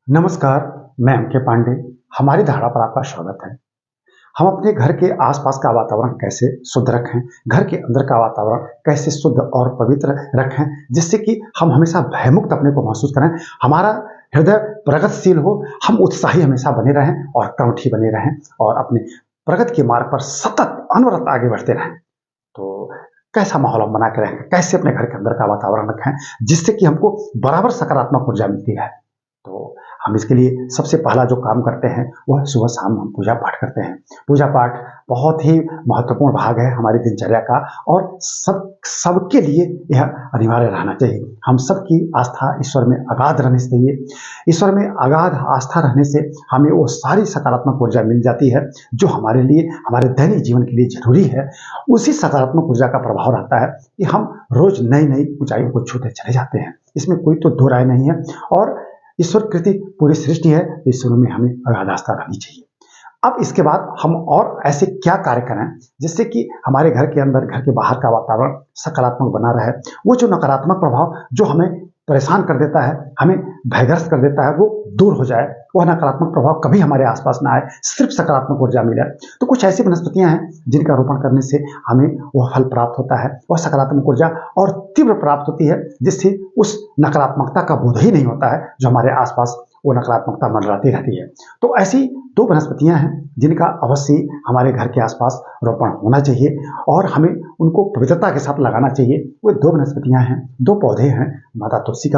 नमस्कार, मैं एम के पांडे। हमारी धारा पर आपका स्वागत है। हम अपने घर के आसपास का वातावरण कैसे शुद्ध रखें, घर के अंदर का वातावरण कैसे शुद्ध और पवित्र रखें, जिससे कि हम हमेशा भयमुक्त अपने को महसूस करें, हमारा हृदय प्रगतिशील हो, हम उत्साही हमेशा बने रहें और कर्मठी बने रहें और अपने प्रगति के मार्ग पर सतत अनवरत आगे बढ़ते रहें। तो कैसा माहौल हम बना के रहें, कैसे अपने घर के अंदर का वातावरण रखें, जिससे कि हमको बराबर सकारात्मक ऊर्जा मिलती है। तो हम इसके लिए सबसे पहला जो काम करते हैं वह सुबह शाम हम पूजा पाठ करते हैं। पूजा पाठ बहुत ही महत्वपूर्ण भाग है हमारी दिनचर्या का और सबके लिए यह अनिवार्य रहना चाहिए। हम सबकी आस्था ईश्वर में अगाध रहनी चाहिए। ईश्वर में अगाध आस्था रहने से हमें वो सारी सकारात्मक ऊर्जा मिल जाती है जो हमारे लिए, हमारे दैनिक जीवन के लिए जरूरी है। उसी सकारात्मक ऊर्जा का प्रभाव रहता है कि हम रोज नई नई ऊंचाइयों को छूते चले जाते हैं। इसमें कोई तो दो राय नहीं है। और ईश्वर कृति पूरी सृष्टि है, तो ईश्वर में हमें अगाध आस्था रखनी चाहिए। अब इसके बाद हम और ऐसे क्या कार्य करें जिससे कि हमारे घर के अंदर, घर के बाहर का वातावरण सकारात्मक बना रहे। वो जो नकारात्मक प्रभाव जो हमें परेशान कर देता है, हमें भयग्रस्त कर देता है, वो दूर हो जाए, वह नकारात्मक प्रभाव कभी हमारे आसपास ना आए, सिर्फ सकारात्मक ऊर्जा मिले। तो कुछ ऐसी वनस्पतियां हैं जिनका रोपण करने से हमें वह फल प्राप्त होता है, वह सकारात्मक ऊर्जा और तीव्र प्राप्त होती है, जिससे उस नकारात्मकता का बोध ही नहीं होता है जो हमारे आसपास वो नकारात्मकता मंडराती रहती है। तो ऐसी दो वनस्पतियां हैं जिनका अवश्य हमारे घर के आसपास रोपण होना चाहिए और हमें उनको पवित्रता के साथ लगाना चाहिए। वो दो वनस्पतियां हैं, दो पौधे हैं, माता तुलसी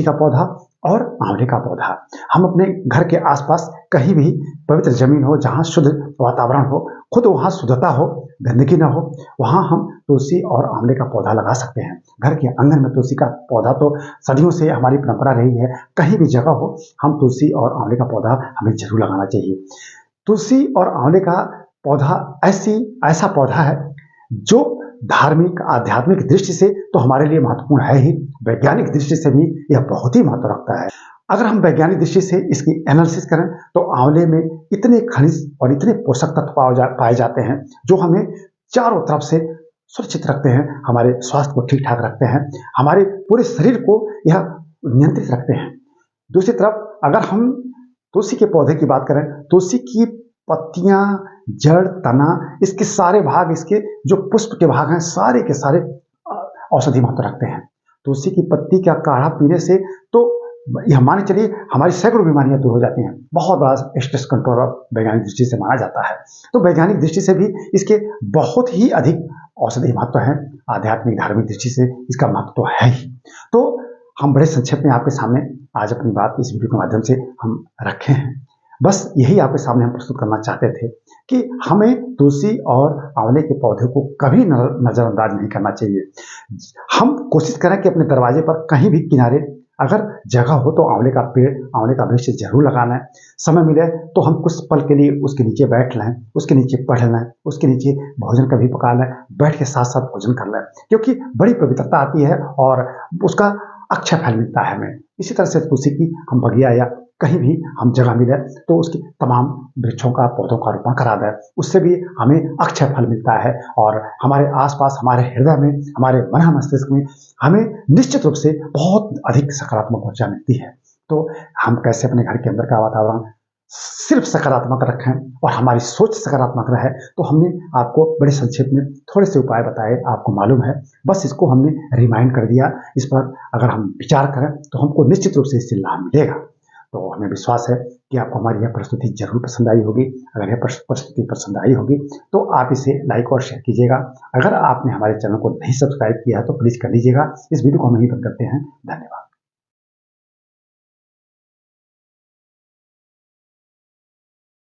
का पौधा और आंवले का पौधा। हम अपने घर के आसपास कहीं भी पवित्र जमीन हो, जहाँ शुद्ध वातावरण हो, खुद वहाँ शुद्धता हो, गंदगी ना हो, वहाँ हम तुलसी और आंवले का पौधा लगा सकते हैं। घर के आंगन में तुलसी का पौधा तो सदियों से हमारी परंपरा रही है। कहीं भी जगह हो, हम तुलसी और आंवले का पौधा हमें जरूर लगाना चाहिए। तुलसी और आंवले का पौधा ऐसा पौधा है जो धार्मिक आध्यात्मिक दृष्टि से तो हमारे लिए महत्वपूर्ण है ही, वैज्ञानिक दृष्टि से भी यह बहुत ही महत्व रखता है। अगर हम वैज्ञानिक दृष्टि से इसकी एनालिसिस करें तो आंवले में इतने खनिज और इतने पोषक तत्व पाए जाते हैं जो हमें चारों तरफ से सुरक्षित रखते हैं, हमारे स्वास्थ्य को ठीक ठाक रखते हैं, हमारे पूरे शरीर को यह नियंत्रित रखते हैं। दूसरी तरफ अगर हम तुलसी के पौधे की बात करें, तुलसी की पत्तियां, जड़, तना, इसके सारे भाग, इसके जो पुष्प के भाग हैं, सारे के सारे औषधि महत्व रखते हैं। तुलसी की पत्ती का काढ़ा पीने से तो यह मान चलिए हमारी सैकड़ों बीमारियां दूर हो जाती हैं। बहुत बड़ा स्ट्रेस कंट्रोल वैज्ञानिक दृष्टि से माना जाता है। तो वैज्ञानिक दृष्टि से भी इसके बहुत ही अधिक औषधि महत्व है। आध्यात्मिक धार्मिक दृष्टि से इसका महत्व तो है ही। तो हम बड़े संक्षेप में आपके सामने आज अपनी बात इस वीडियो के माध्यम से हम रखे हैं। बस यही आपके सामने हम प्रस्तुत करना चाहते थे कि हमें तुलसी और आंवले के पौधे को कभी नजरअंदाज नहीं करना चाहिए। हम कोशिश करें कि अपने दरवाजे पर कहीं भी किनारे अगर जगह हो तो आंवले का पेड़, आंवले का वृक्ष जरूर लगाना है। समय मिले तो हम कुछ पल के लिए उसके नीचे बैठ लें, उसके नीचे पढ़ लें, उसके नीचे भोजन कभी पका लें, बैठ के साथ साथ भोजन कर लें, क्योंकि बड़ी पवित्रता आती है और उसका अक्षय फल मिलता है हमें। इसी तरह से तुलसी की हम बगिया या कहीं भी हम जगह मिले तो उसकी तमाम वृक्षों का, पौधों का रोपण करा दें, उससे भी हमें अक्षय फल मिलता है और हमारे आसपास, हमारे हृदय में, हमारे मन मस्तिष्क में हमें निश्चित रूप से बहुत अधिक सकारात्मक ऊर्जा मिलती है। तो हम कैसे अपने घर के अंदर का वातावरण सिर्फ सकारात्मक रखें और हमारी सोच सकारात्मक रहे, तो हमने आपको बड़े संक्षेप में थोड़े से उपाय बताए, आपको मालूम है। बस इसको हमने रिमाइंड कर दिया। इस पर अगर हम विचार करें तो हमको निश्चित रूप से इससे लाभ मिलेगा। तो हमें विश्वास है कि आपको हमारी यह प्रस्तुति जरूर पसंद आई होगी। अगर यह प्रस्तुति पसंद आई होगी तो आप इसे लाइक और शेयर कीजिएगा। अगर आपने हमारे चैनल को नहीं सब्सक्राइब किया है तो प्लीज कर लीजिएगा। इस वीडियो को हम यहीं बंद करते हैं। धन्यवाद।